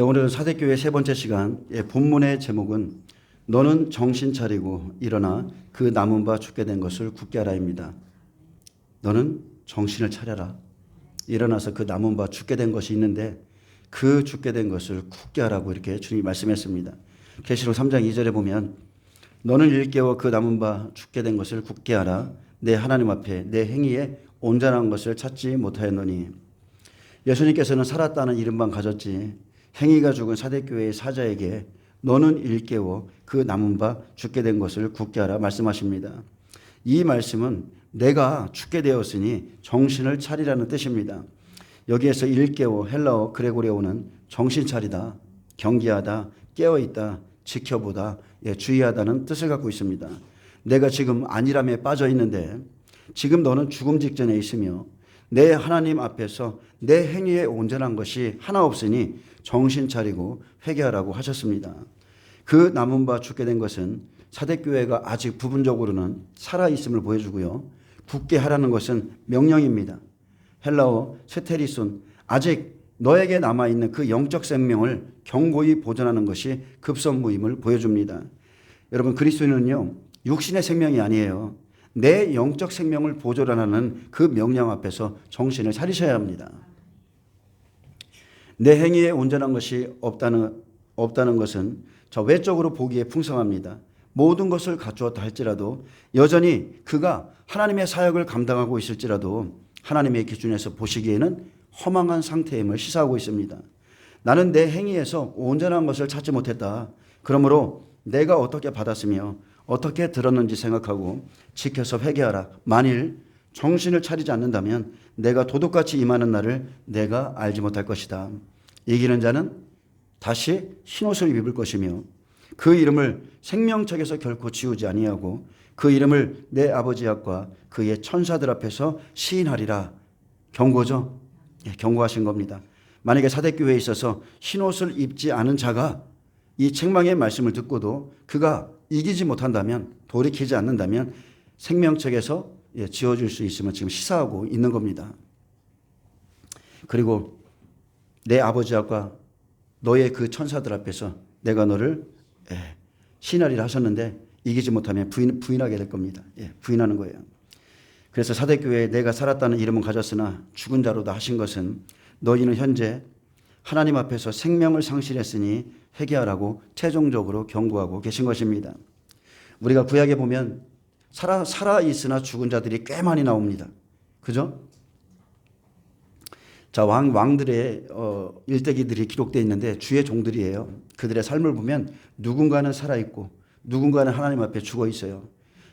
오늘은 사대교회 세 번째 시간, 본문의 제목은 너는 정신 차리고 일어나 그 남은 바 죽게 된 것을 굳게 하라입니다. 너는 정신을 차려라. 일어나서 그 남은 바 죽게 된 것이 있는데 그 죽게 된 것을 굳게 하라고 이렇게 주님이 말씀했습니다. 계시록 3장 2절에 보면 너는 일깨워 그 남은 바 죽게 된 것을 굳게 하라. 내 하나님 앞에 내 행위에 온전한 것을 찾지 못하였노니. 예수님께서는 살았다는 이름만 가졌지 행위가 죽은 사대교회의 사자에게 너는 일깨워 그 남은 바 죽게 된 것을 굳게 하라 말씀하십니다. 이 말씀은 내가 죽게 되었으니 정신을 차리라는 뜻입니다. 여기에서 일깨워 헬라어 그레고레오는 정신 차리다, 경계하다, 깨어있다, 지켜보다, 주의하다는 뜻을 갖고 있습니다. 내가 지금 안일함에 빠져 있는데 지금 너는 죽음 직전에 있으며 내 하나님 앞에서 내 행위에 온전한 것이 하나 없으니 정신 차리고 회개하라고 하셨습니다. 그 남은 바 죽게 된 것은 사대교회가 아직 부분적으로는 살아있음을 보여주고요. 굳게 하라는 것은 명령입니다. 헬라어 스테리손, 아직 너에게 남아있는 그 영적 생명을 견고히 보존하는 것이 급선무임을 보여줍니다. 여러분, 그리스도인은요, 육신의 생명이 아니에요. 내 영적 생명을 보존하는 그 명령 앞에서 정신을 차리셔야 합니다. 내 행위에 온전한 것이 없다는 것은 저 외적으로 보기에 풍성합니다. 모든 것을 갖추었다 할지라도 여전히 그가 하나님의 사역을 감당하고 있을지라도 하나님의 기준에서 보시기에는 허망한 상태임을 시사하고 있습니다. 나는 내 행위에서 온전한 것을 찾지 못했다. 그러므로 내가 어떻게 받았으며 어떻게 들었는지 생각하고 지켜서 회개하라. 만일 정신을 차리지 않는다면 내가 도둑같이 임하는 날을 내가 알지 못할 것이다. 이기는 자는 다시 흰옷을 입을 것이며 그 이름을 생명책에서 결코 지우지 아니하고 그 이름을 내 아버지 앞과 그의 천사들 앞에서 시인하리라. 경고죠. 경고하신 겁니다. 만약에 사대교회에 있어서 흰옷을 입지 않은 자가 이 책망의 말씀을 듣고도 그가 이기지 못한다면, 돌이키지 않는다면 생명책에서 지워질 수 있음을 지금 시사하고 있는 겁니다. 그리고 내 아버지 앞과 너의 그 천사들 앞에서 내가 너를 시인하리라 하셨는데 이기지 못하면 부인하게 될 겁니다. 부인하는 거예요. 그래서 사대교회에 내가 살았다는 이름은 가졌으나 죽은 자로다 하신 것은 너희는 현재 하나님 앞에서 생명을 상실했으니 회개하라고 최종적으로 경고하고 계신 것입니다. 우리가 구약에 보면 살아있으나 죽은 자들이 꽤 많이 나옵니다. 그죠? 자, 왕들의 일대기들이 기록되어 있는데 주의 종들이에요. 그들의 삶을 보면 누군가는 살아있고 누군가는 하나님 앞에 죽어 있어요.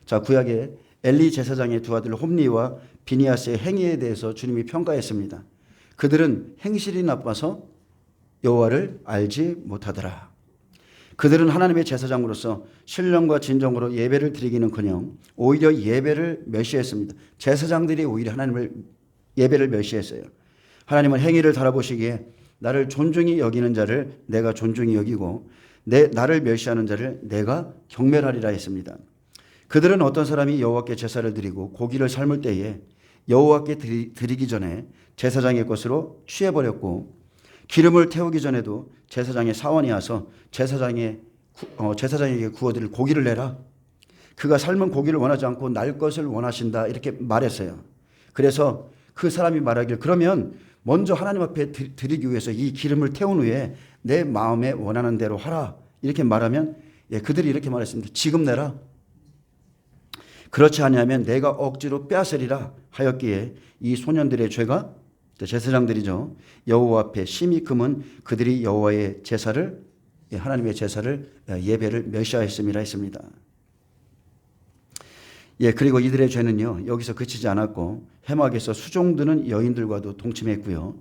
자, 구약에 엘리 제사장의 두 아들 홈리와 비니아스의 행위에 대해서 주님이 평가했습니다. 그들은 행실이 나빠서 여호와를 알지 못하더라. 그들은 하나님의 제사장으로서 신령과 진정으로 예배를 드리기는커녕 오히려 예배를 멸시했습니다. 제사장들이 오히려 하나님을 예배를 멸시했어요. 하나님은 행위를 달아보시기에 나를 존중히 여기는 자를 내가 존중히 여기고 나를 멸시하는 자를 내가 경멸하리라 했습니다. 그들은 어떤 사람이 여호와께 제사를 드리고 고기를 삶을 때에 여호와께 드리기 전에 제사장의 것으로 취해버렸고 기름을 태우기 전에도 제사장의 사원이 와서 제사장에게 구워드릴 고기를 내라. 그가 삶은 고기를 원하지 않고 날 것을 원하신다 이렇게 말했어요. 그래서 그 사람이 말하길 그러면 먼저 하나님 앞에 드리기 위해서 이 기름을 태운 후에 내 마음에 원하는 대로 하라 이렇게 말하면 그들이 이렇게 말했습니다. 지금 내라. 그렇지 아니하면 내가 억지로 빼앗으리라 하였기에 이 소년들의 죄가 제사장들이죠. 여호와 앞에 심히 금은 그들이 여호와의 제사를 하나님의 제사를 예배를 멸시하였음이라 했습니다. 그리고 이들의 죄는요 여기서 그치지 않았고 해막에서 수종드는 여인들과도 동침했고요.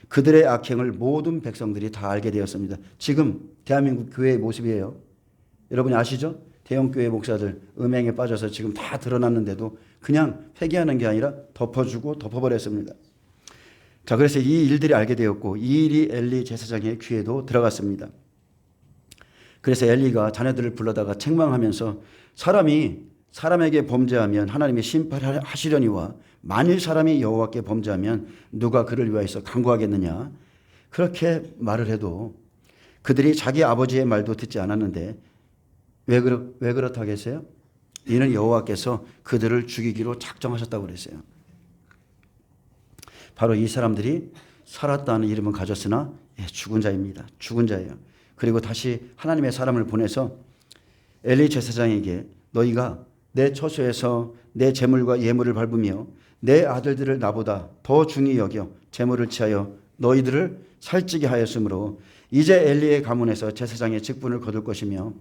그들의 악행을 모든 백성들이 다 알게 되었습니다. 지금 대한민국 교회의 모습이에요. 여러분이 아시죠? 대형 교회 목사들 음행에 빠져서 지금 다 드러났는데도 그냥 회개하는 게 아니라 덮어주고 덮어버렸습니다. 자, 그래서 이 일들이 알게 되었고 이 일이 엘리 제사장의 귀에도 들어갔습니다. 그래서 엘리가 자녀들을 불러다가 책망하면서 사람에게 범죄하면 하나님이 심판하시려니와 만일 사람이 여호와께 범죄하면 누가 그를 위하여서 간구하겠느냐 그렇게 말을 해도 그들이 자기 아버지의 말도 듣지 않았는데 왜 그렇다고 했어요? 이는 여호와께서 그들을 죽이기로 작정하셨다고 그랬어요. 바로 이 사람들이 살았다는 이름은 가졌으나 죽은 자입니다. 죽은 자예요. 그리고 다시 하나님의 사람을 보내서 엘리 제사장에게 너희가 내 처소에서 내 제물과 예물을 밟으며 내 아들들을 나보다 더 중히 여겨 제물을 취하여 너희들을 살찌게 하였으므로 이제 엘리의 가문에서 제사장의 직분을 거둘 것이며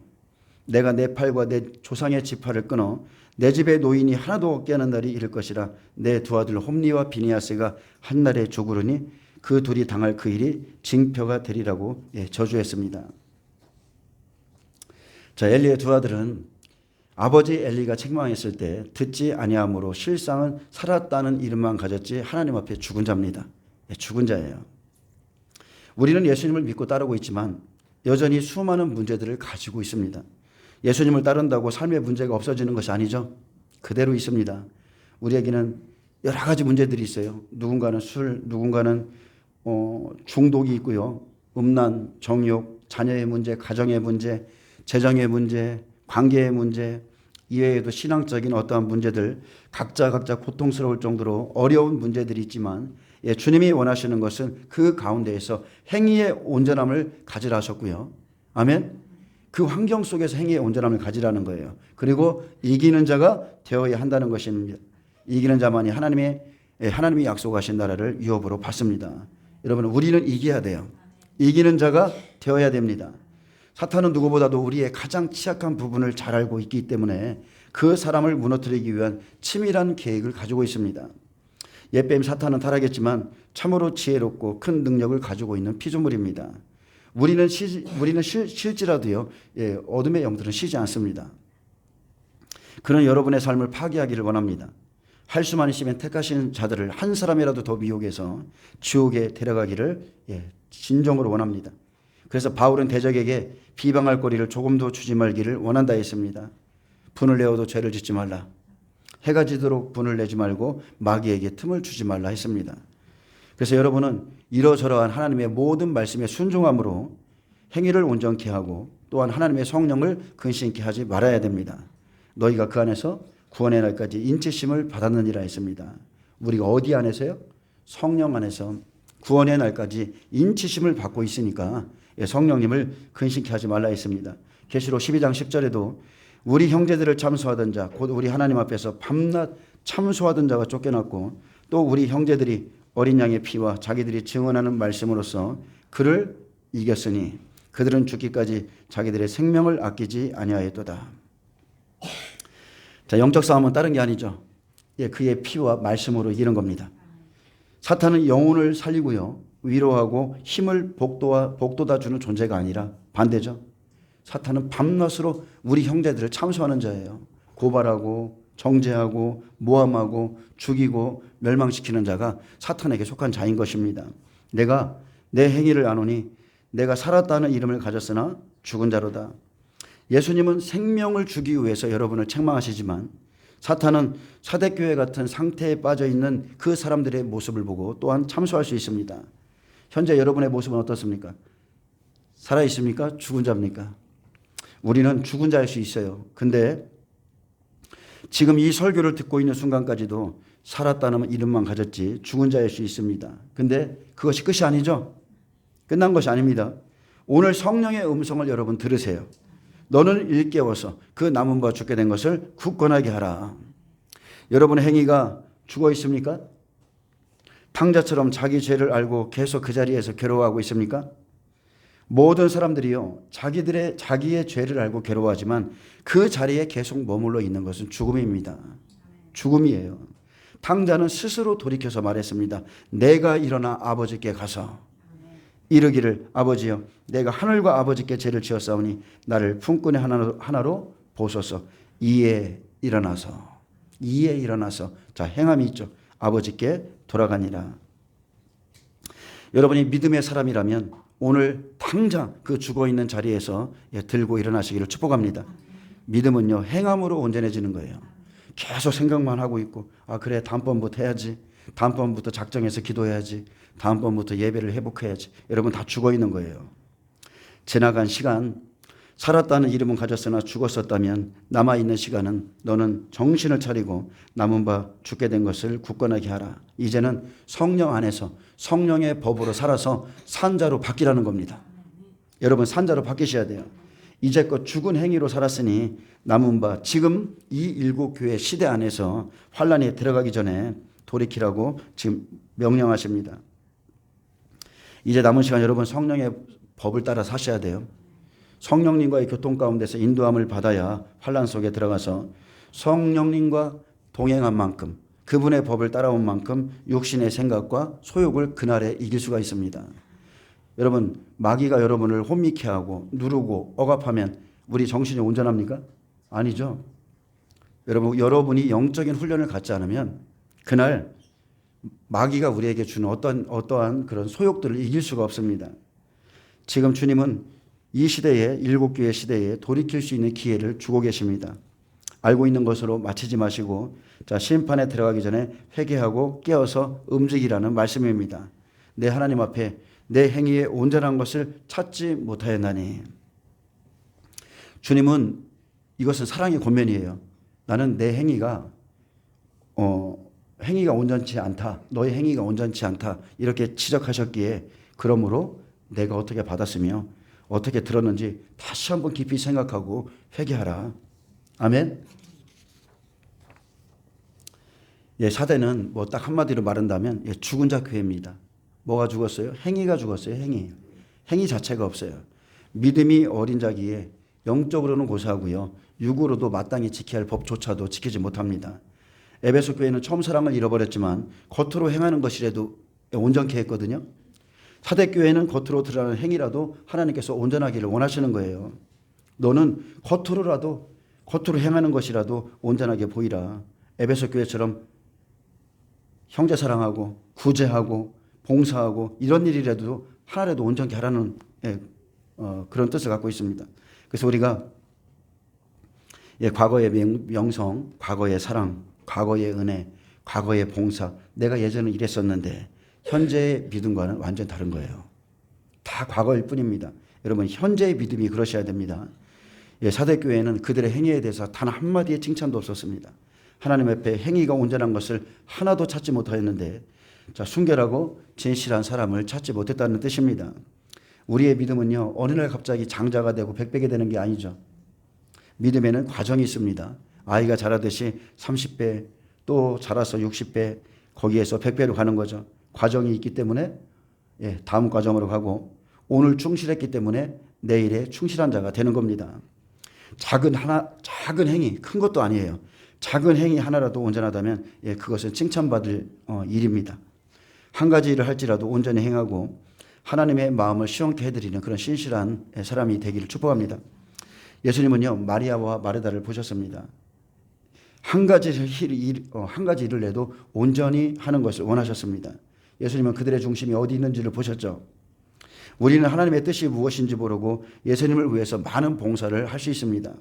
내가 내 팔과 내 조상의 지파를 끊어 내 집에 노인이 하나도 없게 하는 날이 이를 것이라. 내 두 아들 홈리와 비니아스가 한 날에 죽으리니 그 둘이 당할 그 일이 징표가 되리라고 저주했습니다. 자, 엘리의 두 아들은 아버지 엘리가 책망했을 때 듣지 아니함으로 실상은 살았다는 이름만 가졌지 하나님 앞에 죽은 자입니다. 죽은 자예요. 우리는 예수님을 믿고 따르고 있지만 여전히 수많은 문제들을 가지고 있습니다. 예수님을 따른다고 삶의 문제가 없어지는 것이 아니죠. 그대로 있습니다. 우리에게는 여러 가지 문제들이 있어요. 누군가는 술, 누군가는 중독이 있고요. 음란, 정욕, 자녀의 문제, 가정의 문제, 재정의 문제, 관계의 문제, 이외에도 신앙적인 어떠한 문제들, 각자 고통스러울 정도로 어려운 문제들이 있지만 주님이 원하시는 것은 그 가운데에서 행위의 온전함을 가지라 하셨고요. 아멘. 그 환경 속에서 행위의 온전함을 가지라는 거예요. 그리고 이기는 자가 되어야 한다는 것입니다. 이기는 자만이 하나님이 약속하신 나라를 유업으로 받습니다. 여러분, 우리는 이겨야 돼요. 이기는 자가 되어야 됩니다. 사탄은 누구보다도 우리의 가장 취약한 부분을 잘 알고 있기 때문에 그 사람을 무너뜨리기 위한 치밀한 계획을 가지고 있습니다. 옛뱀 사탄은 타락했지만 참으로 지혜롭고 큰 능력을 가지고 있는 피조물입니다. 우리는 실지라도요, 어둠의 영들은 쉬지 않습니다. 그는 여러분의 삶을 파괴하기를 원합니다. 할 수만 있으면 택하신 자들을 한 사람이라도 더 미혹해서 지옥에 데려가기를 진정으로 원합니다. 그래서 바울은 대적에게 비방할 거리를 조금도 주지 말기를 원한다 했습니다. 분을 내어도 죄를 짓지 말라. 해가 지도록 분을 내지 말고 마귀에게 틈을 주지 말라 했습니다. 그래서 여러분은 이러저러한 하나님의 모든 말씀에 순종함으로 행위를 온전케 하고 또한 하나님의 성령을 근심케 하지 말아야 됩니다. 너희가 그 안에서 구원의 날까지 인치심을 받았느니라 했습니다. 우리가 어디 안에서요? 성령 안에서 구원의 날까지 인치심을 받고 있으니까 성령님을 근심케 하지 말라 했습니다. 계시록 12장 10절에도 우리 형제들을 참소하던 자, 곧 우리 하나님 앞에서 밤낮 참소하던 자가 쫓겨났고 또 우리 형제들이 어린 양의 피와 자기들이 증언하는 말씀으로써 그를 이겼으니 그들은 죽기까지 자기들의 생명을 아끼지 아니하였도다. 자, 영적 싸움은 다른 게 아니죠. 그의 피와 말씀으로 이기는 겁니다. 사탄은 영혼을 살리고요, 위로하고 힘을 복돋아 주는 존재가 아니라 반대죠. 사탄은 밤낮으로 우리 형제들을 참소하는 자예요. 고발하고 정죄하고 모함하고 죽이고 멸망시키는 자가 사탄에게 속한 자인 것입니다. 내가 내 행위를 아노니 내가 살았다는 이름을 가졌으나 죽은 자로다. 예수님은 생명을 주기 위해서 여러분을 책망하시지만 사탄은 사대교회 같은 상태에 빠져 있는 그 사람들의 모습을 보고 또한 참소할 수 있습니다. 현재 여러분의 모습은 어떻습니까? 살아 있습니까? 죽은 자입니까? 우리는 죽은 자일 수 있어요. 근데 지금 이 설교를 듣고 있는 순간까지도 살았다는 이름만 가졌지 죽은 자일 수 있습니다. 근데 그것이 끝이 아니죠. 끝난 것이 아닙니다. 오늘 성령의 음성을 여러분 들으세요. 너는 일깨워서 그 남은 바 죽게 된 것을 굳건하게 하라. 여러분의 행위가 죽어 있습니까? 탕자처럼 자기 죄를 알고 계속 그 자리에서 괴로워하고 있습니까? 모든 사람들이요, 자기의 죄를 알고 괴로워하지만 그 자리에 계속 머물러 있는 것은 죽음입니다. 죽음이에요. 탕자는 스스로 돌이켜서 말했습니다. 내가 일어나 아버지께 가서 이르기를 아버지여 내가 하늘과 아버지께 죄를 지었사오니 나를 품꾼의 하나로 보소서. 이에 일어나서 자, 행함이 있죠. 아버지께 돌아가니라. 여러분이 믿음의 사람이라면 오늘 당장 그 죽어있는 자리에서 들고 일어나시기를 축복합니다. 믿음은요, 행함으로 온전해지는 거예요. 계속 생각만 하고 있고, 그래, 다음번부터 해야지. 다음번부터 작정해서 기도해야지. 다음번부터 예배를 회복해야지. 여러분 다 죽어있는 거예요. 지나간 시간, 살았다는 이름은 가졌으나 죽었었다면 남아있는 시간은 너는 정신을 차리고 남은 바 죽게 된 것을 굳건하게 하라. 이제는 성령 안에서 성령의 법으로 살아서 산자로 바뀌라는 겁니다. 여러분 산자로 바뀌셔야 돼요. 이제껏 죽은 행위로 살았으니 남은 바 지금 이 일곱 교회 시대 안에서 환란에 들어가기 전에 돌이키라고 지금 명령하십니다. 이제 남은 시간 여러분 성령의 법을 따라 사셔야 돼요. 성령님과의 교통 가운데서 인도함을 받아야 환란 속에 들어가서 성령님과 동행한 만큼 그분의 법을 따라온 만큼 육신의 생각과 소욕을 그날에 이길 수가 있습니다. 여러분 마귀가 여러분을 혼미케 하고 누르고 억압하면 우리 정신이 온전합니까? 아니죠. 여러분이 영적인 훈련을 갖지 않으면 그날 마귀가 우리에게 주는 어떠한 그런 소욕들을 이길 수가 없습니다. 지금 주님은 이 시대에 일곱 교회 시대에 돌이킬 수 있는 기회를 주고 계십니다. 알고 있는 것으로 마치지 마시고 자 심판에 들어가기 전에 회개하고 깨어서 움직이라는 말씀입니다. 내 하나님 앞에 내 행위에 온전한 것을 찾지 못하였나니. 주님은 이것은 사랑의 권면이에요. 나는 내 행위가 온전치 않다. 너의 행위가 온전치 않다. 이렇게 지적하셨기에 그러므로 내가 어떻게 받았으며 어떻게 들었는지 다시 한번 깊이 생각하고 회개하라. 아멘. 예, 사대는 뭐 딱 한마디로 말한다면 죽은 자 교회입니다. 뭐가 죽었어요? 행위가 죽었어요. 행위 자체가 없어요. 믿음이 어린 자기에 영적으로는 고사하고요. 육으로도 마땅히 지켜야 할 법조차도 지키지 못합니다. 에베소 교회는 처음 사랑을 잃어버렸지만 겉으로 행하는 것이라도 온전케 했거든요. 사대교회는 겉으로 드러나는 행위라도 하나님께서 온전하기를 원하시는 거예요. 너는 겉으로 행하는 것이라도 온전하게 보이라. 에베소 교회처럼 형제 사랑하고 구제하고 봉사하고 이런 일이라도 하나라도 온전케 하라는 그런 뜻을 갖고 있습니다. 그래서 우리가 과거의 명성, 과거의 사랑, 과거의 은혜, 과거의 봉사, 내가 예전에 이랬었는데 현재의 믿음과는 완전 다른 거예요. 다 과거일 뿐입니다. 여러분 현재의 믿음이 그러셔야 됩니다. 사대교회는 그들의 행위에 대해서 단 한마디의 칭찬도 없었습니다. 하나님 앞에 행위가 온전한 것을 하나도 찾지 못하였는데 자, 순결하고 진실한 사람을 찾지 못했다는 뜻입니다. 우리의 믿음은요 어느 날 갑자기 장자가 되고 백배가 되는 게 아니죠. 믿음에는 과정이 있습니다. 아이가 자라듯이 30배 또 자라서 60배 거기에서 100배로 가는 거죠. 과정이 있기 때문에 다음 과정으로 가고 오늘 충실했기 때문에 내일에 충실한 자가 되는 겁니다. 작은 행위, 큰 것도 아니에요. 작은 행위 하나라도 온전하다면 그것은 칭찬받을 일입니다. 한 가지 일을 할지라도 온전히 행하고 하나님의 마음을 시원케 해드리는 그런 신실한 사람이 되기를 축복합니다. 예수님은요 마리아와 마르다를 보셨습니다. 한 가지 일을 해도 온전히 하는 것을 원하셨습니다. 예수님은 그들의 중심이 어디 있는지를 보셨죠. 우리는 하나님의 뜻이 무엇인지 모르고 예수님을 위해서 많은 봉사를 할 수 있습니다.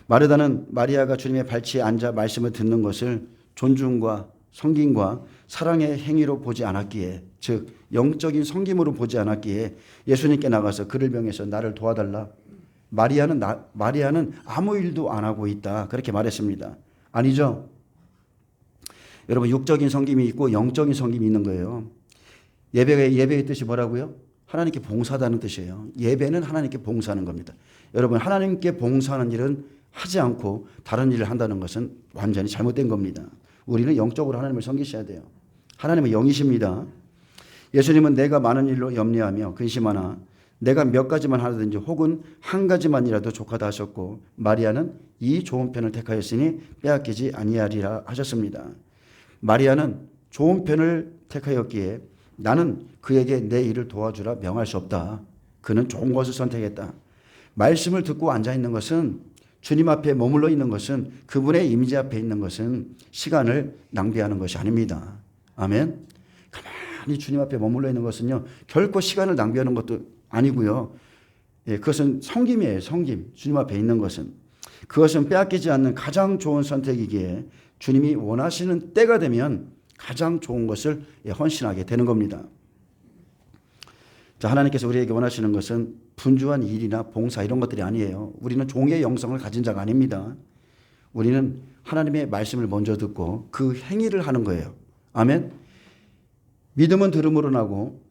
마르다는 마리아가 주님의 발치에 앉아 말씀을 듣는 것을 존중과 섬김과 사랑의 행위로 보지 않았기에, 즉 영적인 섬김으로 보지 않았기에 예수님께 나가서 그를 명해서 나를 도와달라. 마리아는 아무 일도 안 하고 있다. 그렇게 말했습니다. 아니죠. 여러분 육적인 섬김이 있고 영적인 섬김이 있는 거예요. 예배의 뜻이 뭐라고요? 하나님께 봉사하다는 뜻이에요. 예배는 하나님께 봉사하는 겁니다. 여러분 하나님께 봉사하는 일은 하지 않고 다른 일을 한다는 것은 완전히 잘못된 겁니다. 우리는 영적으로 하나님을 섬기셔야 돼요. 하나님은 영이십니다. 예수님은 내가 많은 일로 염려하며 근심하나 내가 몇 가지만 하든지 혹은 한 가지만이라도 족하다 하셨고 마리아는 이 좋은 편을 택하였으니 빼앗기지 아니하리라 하셨습니다. 마리아는 좋은 편을 택하였기에 나는 그에게 내 일을 도와주라 명할 수 없다. 그는 좋은 것을 선택했다. 말씀을 듣고 앉아있는 것은, 주님 앞에 머물러 있는 것은, 그분의 임재 앞에 있는 것은 시간을 낭비하는 것이 아닙니다. 아멘. 가만히 주님 앞에 머물러 있는 것은요 결코 시간을 낭비하는 것도 아니고요. 그것은 섬김이에요. 섬김. 주님 앞에 있는 것은. 그것은 빼앗기지 않는 가장 좋은 선택이기에 주님이 원하시는 때가 되면 가장 좋은 것을 헌신하게 되는 겁니다. 자, 하나님께서 우리에게 원하시는 것은 분주한 일이나 봉사 이런 것들이 아니에요. 우리는 종의 영성을 가진 자가 아닙니다. 우리는 하나님의 말씀을 먼저 듣고 그 행위를 하는 거예요. 아멘. 믿음은 들음으로 나고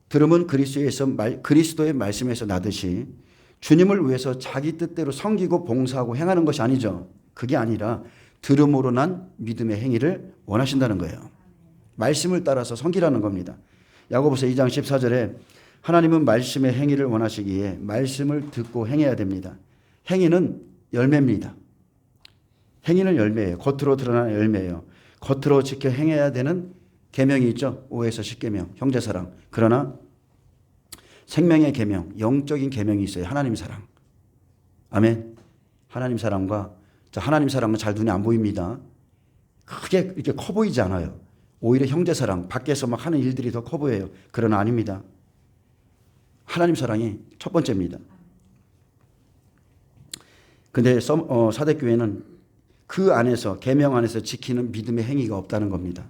들음은 그리스도의 말씀에서 나듯이 주님을 위해서 자기 뜻대로 섬기고 봉사하고 행하는 것이 아니죠. 그게 아니라 들음으로 난 믿음의 행위를 원하신다는 거예요. 말씀을 따라서 섬기라는 겁니다. 야고보서 2장 14절에 하나님은 말씀의 행위를 원하시기에 말씀을 듣고 행해야 됩니다. 행위는 열매입니다. 행위는 열매예요. 겉으로 드러나는 열매예요. 겉으로 지켜 행해야 되는 계명이 있죠. 5에서 10계명, 형제사랑. 그러나 생명의 계명, 영적인 계명이 있어요. 하나님 사랑. 아멘. 하나님 사랑과 하나님 사랑은 잘 눈에 안 보입니다. 크게 이렇게 커 보이지 않아요. 오히려 형제 사랑, 밖에서 막 하는 일들이 더 커 보여요. 그러나 아닙니다. 하나님 사랑이 첫 번째입니다. 근데 사대교회는 그 안에서 계명 안에서 지키는 믿음의 행위가 없다는 겁니다.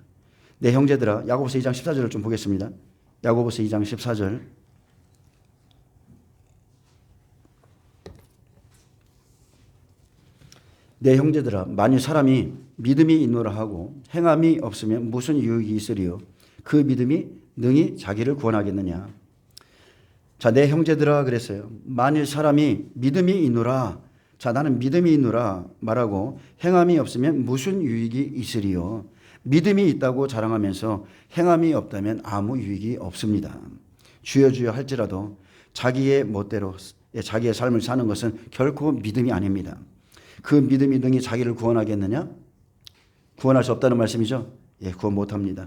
내 형제들아, 야고보서 2장 14절을 좀 보겠습니다. 야고보서 2장 14절. 내 형제들아, 만일 사람이 믿음이 있노라 하고 행함이 없으면 무슨 유익이 있으리요? 그 믿음이 능히 자기를 구원하겠느냐? 자, 내 형제들아 그랬어요. 만일 사람이 믿음이 있노라, 자, 나는 믿음이 있노라 말하고 행함이 없으면 무슨 유익이 있으리요? 믿음이 있다고 자랑하면서 행함이 없다면 아무 유익이 없습니다. 주여 주여 할지라도 자기의 멋대로 자기의 삶을 사는 것은 결코 믿음이 아닙니다. 그 믿음이 능히 자기를 구원하겠느냐? 구원할 수 없다는 말씀이죠. 예, 구원 못합니다.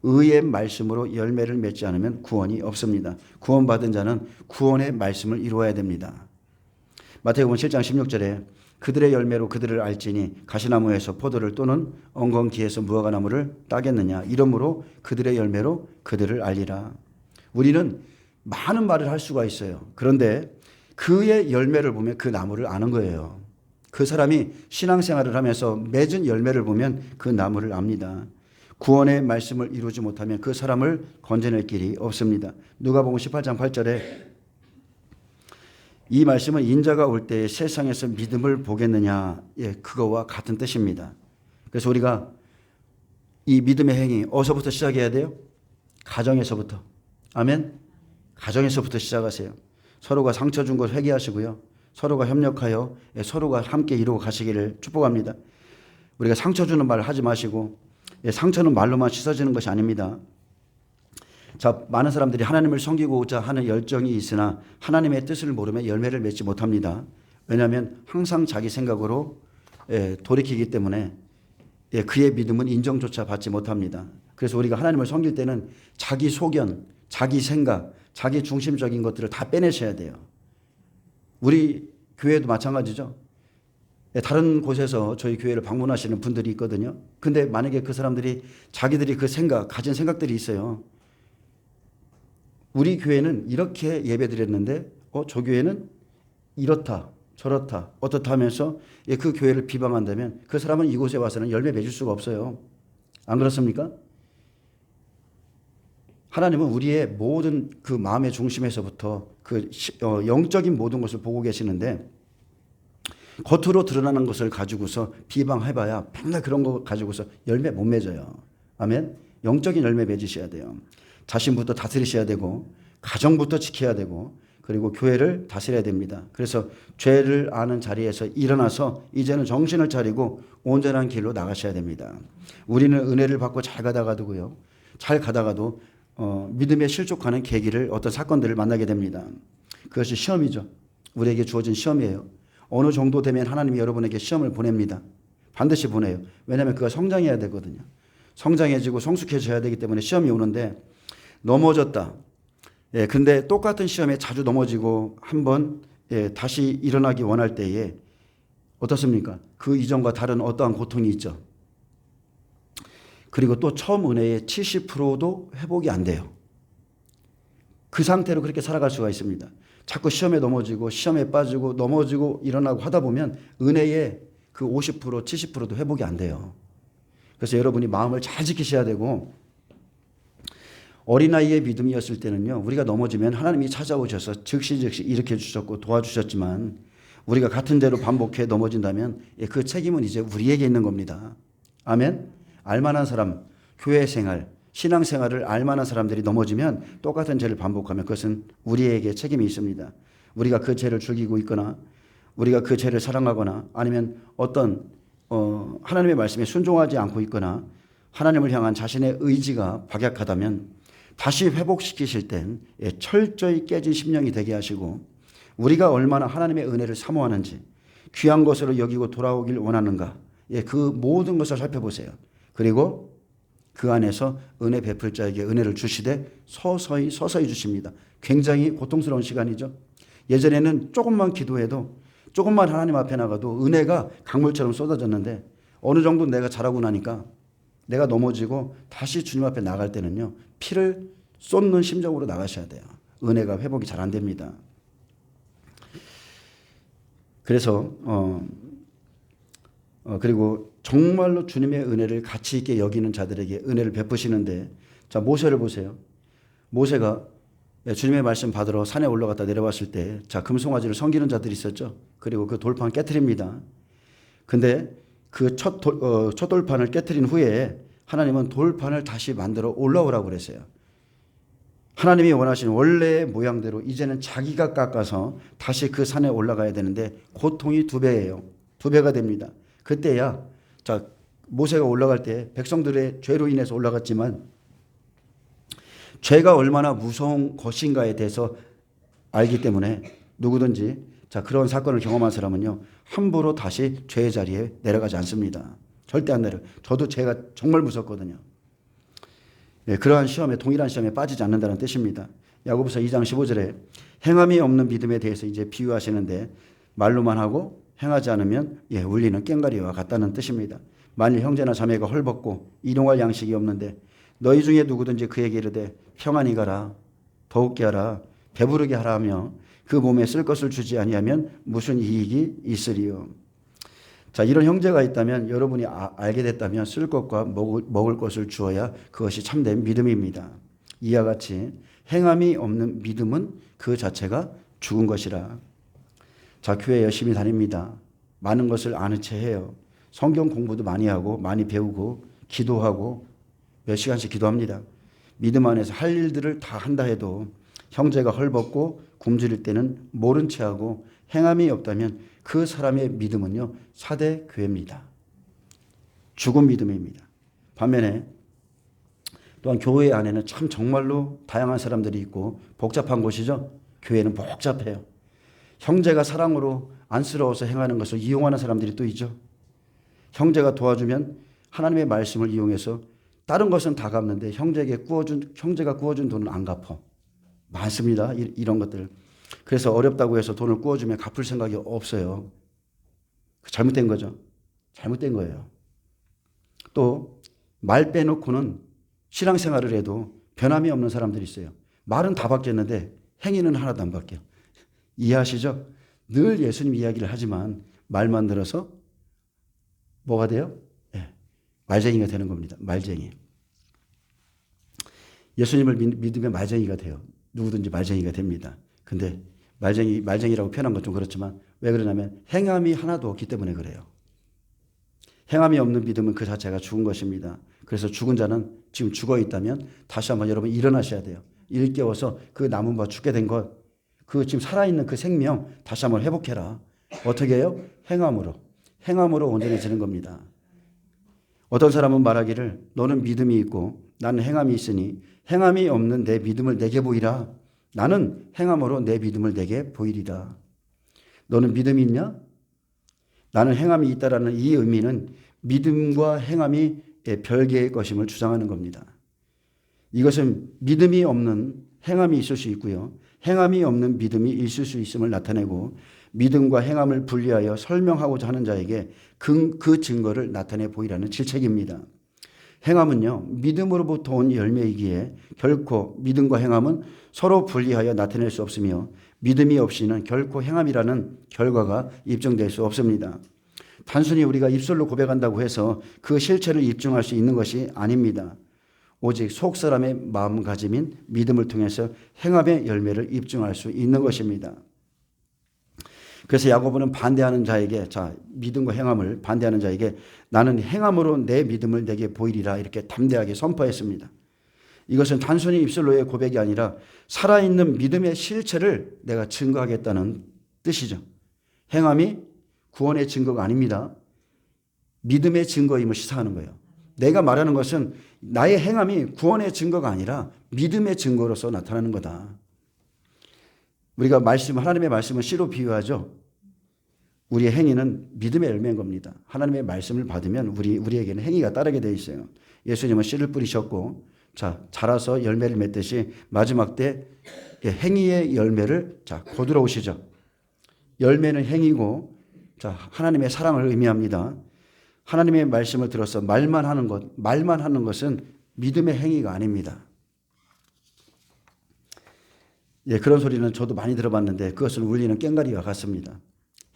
의의 말씀으로 열매를 맺지 않으면 구원이 없습니다. 구원받은 자는 구원의 말씀을 이루어야 됩니다. 마태복음 7장 16절에 그들의 열매로 그들을 알지니 가시나무에서 포도를 또는 엉겅퀴에서 무화과나무를 따겠느냐? 이러므로 그들의 열매로 그들을 알리라. 우리는 많은 말을 할 수가 있어요. 그런데 그의 열매를 보면 그 나무를 아는 거예요. 그 사람이 신앙생활을 하면서 맺은 열매를 보면 그 나무를 압니다. 구원의 말씀을 이루지 못하면 그 사람을 건져낼 길이 없습니다. 누가복음 18장 8절에 이 말씀은 인자가 올 때에 세상에서 믿음을 보겠느냐, 예, 그거와 같은 뜻입니다. 그래서 우리가 이 믿음의 행위 어디서부터 시작해야 돼요? 가정에서부터. 아멘. 가정에서부터 시작하세요. 서로가 상처 준 것 회개하시고요. 서로가 협력하여 서로가 함께 이루어 가시기를 축복합니다. 우리가 상처 주는 말 하지 마시고, 상처는 말로만 씻어지는 것이 아닙니다. 자, 많은 사람들이 하나님을 섬기고자 하는 열정이 있으나 하나님의 뜻을 모르면 열매를 맺지 못합니다. 왜냐하면 항상 자기 생각으로 돌이키기 때문에 그의 믿음은 인정조차 받지 못합니다. 그래서 우리가 하나님을 섬길 때는 자기 소견, 자기 생각, 자기 중심적인 것들을 다 빼내셔야 돼요. 우리 교회도 마찬가지죠. 다른 곳에서 저희 교회를 방문하시는 분들이 있거든요. 근데 만약에 그 사람들이 자기들이 그 생각, 가진 생각들이 있어요. 우리 교회는 이렇게 예배 드렸는데 저 교회는 이렇다 저렇다 어떻다 하면서 그 교회를 비방한다면 그 사람은 이곳에 와서는 열매 맺을 수가 없어요. 안 그렇습니까? 하나님은 우리의 모든 그 마음의 중심에서부터 그 영적인 모든 것을 보고 계시는데 겉으로 드러나는 것을 가지고서 비방해봐야 맨날 그런 거 가지고서 열매 못 맺어요. 아멘. 영적인 열매 맺으셔야 돼요. 자신부터 다스리셔야 되고 가정부터 지켜야 되고 그리고 교회를 다스려야 됩니다. 그래서 죄를 아는 자리에서 일어나서 이제는 정신을 차리고 온전한 길로 나가셔야 됩니다. 우리는 은혜를 받고 잘 가다가도요. 잘 가다가도 믿음에 실족하는 계기를 어떤 사건들을 만나게 됩니다. 그것이 시험이죠. 우리에게 주어진 시험이에요. 어느 정도 되면 하나님이 여러분에게 시험을 보냅니다. 반드시 보내요. 왜냐하면 그가 성장해야 되거든요. 성장해지고 성숙해져야 되기 때문에 시험이 오는데 넘어졌다. 근데 똑같은 시험에 자주 넘어지고 한번 다시 일어나기 원할 때에 어떻습니까? 그 이전과 다른 어떠한 고통이 있죠. 그리고 또 처음 은혜의 70%도 회복이 안 돼요. 그 상태로 그렇게 살아갈 수가 있습니다. 자꾸 시험에 넘어지고 시험에 빠지고 넘어지고 일어나고 하다 보면 은혜의 그 50% 70%도 회복이 안 돼요. 그래서 여러분이 마음을 잘 지키셔야 되고 어린아이의 믿음이었을 때는요, 우리가 넘어지면 하나님이 찾아오셔서 즉시 일으켜 주셨고 도와주셨지만 우리가 같은 대로 반복해 넘어진다면 그 책임은 이제 우리에게 있는 겁니다. 아멘. 알만한 사람, 교회 생활, 신앙생활을 알만한 사람들이 넘어지면 똑같은 죄를 반복하면 그것은 우리에게 책임이 있습니다. 우리가 그 죄를 즐기고 있거나 우리가 그 죄를 사랑하거나 아니면 어떤 하나님의 말씀에 순종하지 않고 있거나 하나님을 향한 자신의 의지가 박약하다면 다시 회복시키실 땐 철저히 깨진 심령이 되게 하시고 우리가 얼마나 하나님의 은혜를 사모하는지 귀한 것으로 여기고 돌아오길 원하는가 그 모든 것을 살펴보세요. 그리고 그 안에서 은혜 베풀 자에게 은혜를 주시되 서서히 주십니다. 굉장히 고통스러운 시간이죠. 예전에는 조금만 기도해도 조금만 하나님 앞에 나가도 은혜가 강물처럼 쏟아졌는데 어느 정도 내가 잘하고 나니까 내가 넘어지고 다시 주님 앞에 나갈 때는요. 피를 쏟는 심정으로 나가셔야 돼요. 은혜가 회복이 잘 안 됩니다. 그래서 그리고 정말로 주님의 은혜를 가치 있게 여기는 자들에게 은혜를 베푸시는데 자 모세를 보세요. 모세가 주님의 말씀 받으러 산에 올라갔다 내려왔을 때 자 금송아지를 섬기는 자들이 있었죠. 그리고 그 돌판 깨트립니다. 근데 그 첫 돌판을 깨트린 후에 하나님은 돌판을 다시 만들어 올라오라고 그랬어요. 하나님이 원하시는 원래의 모양대로 이제는 자기가 깎아서 다시 그 산에 올라가야 되는데 고통이 2배예요. 2배가 됩니다. 그때야 자 모세가 올라갈 때 백성들의 죄로 인해서 올라갔지만 죄가 얼마나 무서운 것인가에 대해서 알기 때문에 누구든지 자 그런 사건을 경험한 사람은요 함부로 다시 죄의 자리에 내려가지 않습니다. 절대 안 내려. 저도 죄가 정말 무섭거든요. 네, 그러한 시험에 동일한 시험에 빠지지 않는다는 뜻입니다. 야고보서 2장 15절에 행함이 없는 믿음에 대해서 이제 비유하시는데 말로만 하고 행하지 않으면 울리는 꽹과리와 같다는 뜻입니다. 만일 형제나 자매가 헐벗고 일용할 양식이 없는데 너희 중에 누구든지 그에게 이르되 평안히 가라 더욱게 하라 배부르게 하라 하며 그 몸에 쓸 것을 주지 아니하면 무슨 이익이 있으리요. 자 이런 형제가 있다면 여러분이 알게 됐다면 쓸 것과 먹을 것을 주어야 그것이 참된 믿음입니다. 이와 같이 행함이 없는 믿음은 그 자체가 죽은 것이라. 자 교회 열심히 다닙니다. 많은 것을 아는 채 해요. 성경 공부도 많이 하고 많이 배우고 기도하고 몇 시간씩 기도합니다. 믿음 안에서 할 일들을 다 한다 해도 형제가 헐벗고 굶주릴 때는 모른 채 하고 행함이 없다면 그 사람의 믿음은요 사대 교회입니다. 죽은 믿음입니다. 반면에 또한 교회 안에는 참 정말로 다양한 사람들이 있고 복잡한 곳이죠. 교회는 복잡해요. 형제가 사랑으로 안쓰러워서 행하는 것을 이용하는 사람들이 또 있죠. 형제가 도와주면 하나님의 말씀을 이용해서 다른 것은 다 갚는데 형제가 구워준 돈은 안 갚어. 많습니다. 이런 것들. 그래서 어렵다고 해서 돈을 구워주면 갚을 생각이 없어요. 잘못된 거죠. 잘못된 거예요. 또 말 빼놓고는 신앙생활을 해도 변함이 없는 사람들이 있어요. 말은 다 바뀌었는데 행위는 하나도 안 바뀌어. 이해하시죠? 늘 예수님 이야기를 하지만 말만 들어서 뭐가 돼요? 말쟁이가 되는 겁니다. 말쟁이. 예수님을 믿으면 말쟁이가 돼요. 누구든지 말쟁이가 됩니다. 근데 말쟁이라고 표현한 건 좀 그렇지만 왜 그러냐면 행함이 하나도 없기 때문에 그래요. 행함이 없는 믿음은 그 자체가 죽은 것입니다. 그래서 죽은 자는 지금 죽어 있다면 다시 한번 여러분 일어나셔야 돼요. 일깨워서 그 남은 바 죽게 된 것, 그 지금 살아있는 그 생명 다시 한번 회복해라. 어떻게 해요? 행함으로 온전해지는 겁니다. 어떤 사람은 말하기를 너는 믿음이 있고 나는 행함이 있으니 행함이 없는 내 믿음을 내게 보이라. 나는 행함으로 내 믿음을 내게 보이리라. 너는 믿음이 있냐? 나는 행함이 있다라는 이 의미는 믿음과 행함이 별개의 것임을 주장하는 겁니다. 이것은 믿음이 없는 행함이 있을 수 있고요. 행함이 없는 믿음이 있을 수 있음을 나타내고 믿음과 행함을 분리하여 설명하고자 하는 자에게 그 증거를 나타내 보이라는 질책입니다. 행함은요, 믿음으로부터 온 열매이기에 결코 믿음과 행함은 서로 분리하여 나타낼 수 없으며 믿음이 없이는 결코 행함이라는 결과가 입증될 수 없습니다. 단순히 우리가 입술로 고백한다고 해서 그 실체를 입증할 수 있는 것이 아닙니다. 오직 속 사람의 마음가짐인 믿음을 통해서 행함의 열매를 입증할 수 있는 것입니다. 그래서 야고보는 반대하는 자에게, 자, 믿음과 행함을 반대하는 자에게 나는 행함으로 내 믿음을 내게 보이리라 이렇게 담대하게 선포했습니다. 이것은 단순히 입술로의 고백이 아니라 살아있는 믿음의 실체를 내가 증거하겠다는 뜻이죠. 행함이 구원의 증거가 아닙니다. 믿음의 증거임을 시사하는 거예요. 내가 말하는 것은 나의 행함이 구원의 증거가 아니라 믿음의 증거로서 나타나는 거다. 우리가 하나님의 말씀을 씨로 비유하죠. 우리의 행위는 믿음의 열매인 겁니다. 하나님의 말씀을 받으면 우리에게는 행위가 따르게 되어 있어요. 예수님은 씨를 뿌리셨고, 자, 자라서 열매를 맺듯이 마지막 때 행위의 열매를 거두러 오시죠. 열매는 행위고, 자, 하나님의 사랑을 의미합니다. 하나님의 말씀을 들어서 말만 하는 것은 믿음의 행위가 아닙니다. 예, 그런 소리는 저도 많이 들어봤는데 그것은 울리는 꽹과리와 같습니다.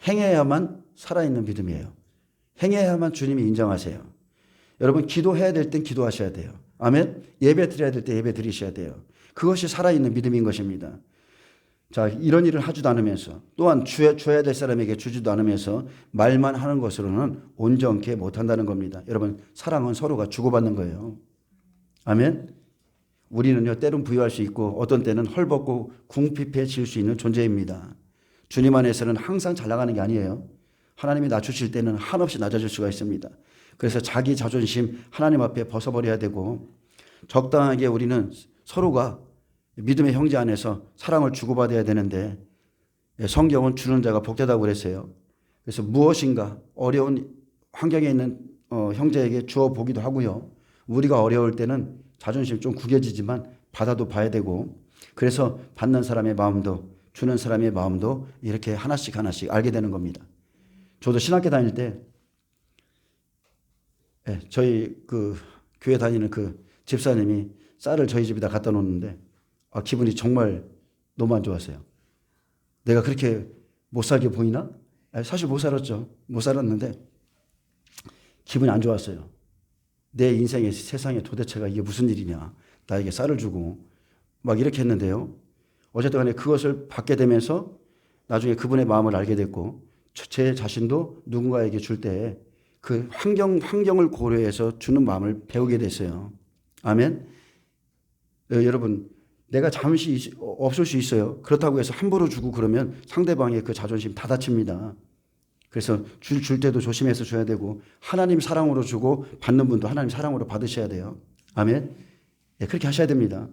행해야만 살아있는 믿음이에요. 행해야만 주님이 인정하세요. 여러분, 기도해야 될 땐 기도하셔야 돼요. 아멘. 예배 드려야 될 때 예배 드리셔야 돼요. 그것이 살아있는 믿음인 것입니다. 자, 이런 일을 하지도 않으면서 또한 줘야 될 사람에게 주지도 않으면서 말만 하는 것으로는 온전케 못한다는 겁니다. 여러분, 사랑은 서로가 주고받는 거예요. 아멘. 우리는요, 때론 부유할 수 있고 어떤 때는 헐벗고 궁핍해질 수 있는 존재입니다. 주님 안에서는 항상 잘 나가는 게 아니에요. 하나님이 낮추실 때는 한없이 낮아질 수가 있습니다. 그래서 자기 자존심 하나님 앞에 벗어버려야 되고, 적당하게 우리는 서로가 믿음의 형제 안에서 사랑을 주고받아야 되는데, 성경은 주는 자가 복되다고 그랬어요. 그래서 무엇인가 어려운 환경에 있는 형제에게 주어 보기도 하고요. 우리가 어려울 때는 자존심 좀 구겨지지만 받아도 봐야 되고, 그래서 받는 사람의 마음도 주는 사람의 마음도 이렇게 하나씩 알게 되는 겁니다. 저도 신학교 다닐 때 저희 그 교회 다니는 그 집사님이 쌀을 저희 집에다 갖다 놓는데 기분이 정말 너무 안 좋았어요. 내가 그렇게 못 살게 보이나? 사실 못 살았죠. 못 살았는데 기분이 안 좋았어요. 내 인생의 세상에 도대체가 이게 무슨 일이냐. 나에게 쌀을 주고 막 이렇게 했는데요. 어쨌든 간에 그것을 받게 되면서 나중에 그분의 마음을 알게 됐고, 제 자신도 누군가에게 줄 때 그 환경을 고려해서 주는 마음을 배우게 됐어요. 아멘. 여러분, 내가 잠시 없을 수 있어요. 그렇다고 해서 함부로 주고 그러면 상대방의 그 자존심 다 다칩니다. 그래서 줄 때도 조심해서 줘야 되고, 하나님 사랑으로 주고 받는 분도 하나님 사랑으로 받으셔야 돼요. 아멘. 예, 그렇게 하셔야 됩니다.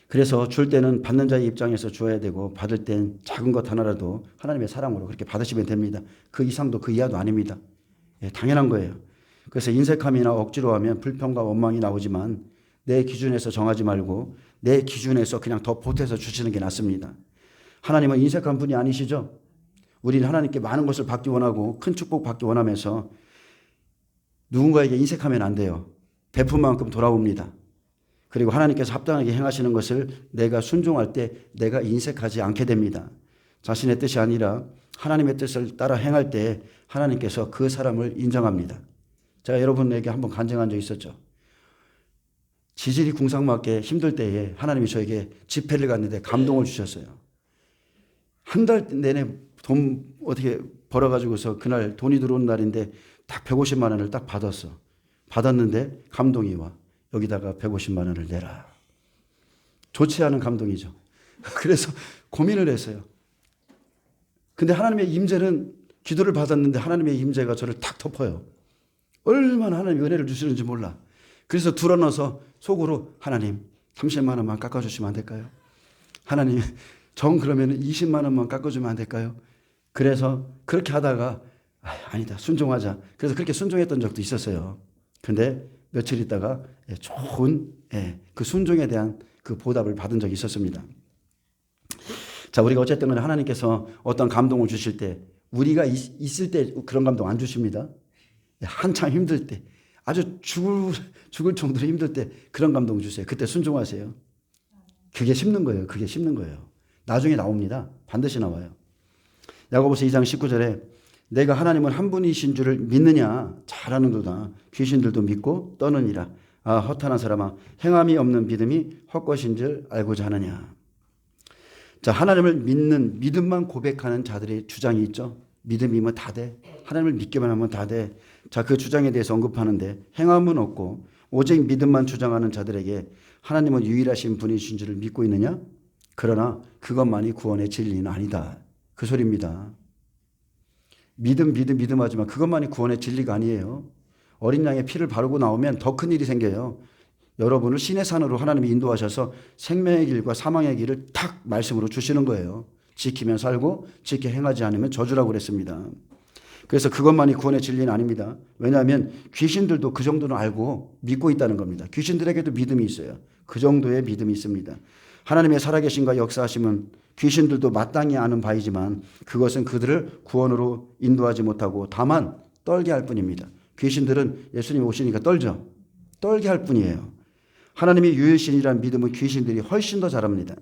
그래서 줄 때는 받는 자의 입장에서 줘야 되고, 받을 땐 작은 것 하나라도 하나님의 사랑으로 그렇게 받으시면 됩니다. 그 이상도 그 이하도 아닙니다. 예, 당연한 거예요. 그래서 인색함이나 억지로 하면 불평과 원망이 나오지만 내 기준에서 정하지 말고 내 기준에서 그냥 더 보태서 주시는 게 낫습니다. 하나님은 인색한 분이 아니시죠? 우리는 하나님께 많은 것을 받기 원하고 큰 축복 받기 원하면서 누군가에게 인색하면 안 돼요. 베푼 만큼 돌아옵니다. 그리고 하나님께서 합당하게 행하시는 것을 내가 순종할 때 내가 인색하지 않게 됩니다. 자신의 뜻이 아니라 하나님의 뜻을 따라 행할 때 하나님께서 그 사람을 인정합니다. 제가 여러분에게 한번 간증한 적 있었죠. 지질이 궁상맞게 힘들 때에 하나님이 저에게 집회를 갔는데 감동을 주셨어요. 한 달 내내 돈 어떻게 벌어가지고서 그날 돈이 들어오는 날인데 딱 150만 원을 딱 받았는데 감동이 와. 여기다가 150만 원을 내라. 좋지 않은 감동이죠. 그래서 고민을 했어요. 근데 하나님의 임재는, 기도를 받았는데 하나님의 임재가 저를 탁 덮어요. 얼마나 하나님이 은혜를 주시는지 몰라. 그래서 둘러넣어서 속으로 하나님 30만 원만 깎아주시면 안 될까요? 하나님 그러면 20만 원만 깎아주면 안 될까요? 그래서 그렇게 하다가 아니다, 순종하자. 그래서 그렇게 순종했던 적도 있었어요. 근데 며칠 있다가 좋은 그 순종에 대한 그 보답을 받은 적이 있었습니다. 자, 우리가 어쨌든 하나님께서 어떤 감동을 주실 때, 우리가 있을 때 그런 감동 안 주십니다. 한참 힘들 때, 아주 죽을 정도로 힘들 때 그런 감동 주세요. 그때 순종하세요. 그게 심는 거예요. 그게 심는 거예요. 나중에 나옵니다. 반드시 나와요. 야고보서 2장 19절에 내가 하나님은 한 분이신 줄을 믿느냐? 잘하는도다. 귀신들도 믿고 떠느니라. 아 허탄한 사람아 행함이 없는 믿음이 헛것인 줄 알고자 하느냐. 자, 하나님을 믿는 믿음만 고백하는 자들의 주장이 있죠. 믿음이면 다 돼. 하나님을 믿기만 하면 다 돼. 자, 그 주장에 대해서 언급하는데 행함은 없고 오직 믿음만 주장하는 자들에게 하나님은 유일하신 분이신 줄을 믿고 있느냐? 그러나 그것만이 구원의 진리는 아니다. 그 소리입니다. 믿음 하지만 그것만이 구원의 진리가 아니에요. 어린 양의 피를 바르고 나오면 더 큰 일이 생겨요. 여러분을 신의 산으로 하나님이 인도하셔서 생명의 길과 사망의 길을 탁 말씀으로 주시는 거예요. 지키면 살고 지켜 행하지 않으면 저주라고 그랬습니다. 그래서 그것만이 구원의 진리는 아닙니다. 왜냐하면 귀신들도 그 정도는 알고 믿고 있다는 겁니다. 귀신들에게도 믿음이 있어요. 그 정도의 믿음이 있습니다. 하나님의 살아계심과 역사하심은 귀신들도 마땅히 아는 바이지만 그것은 그들을 구원으로 인도하지 못하고 다만 떨게 할 뿐입니다. 귀신들은 예수님이 오시니까 떨죠. 떨게 할 뿐이에요. 하나님이 유일신이라는 믿음은 귀신들이 훨씬 더 잘합니다.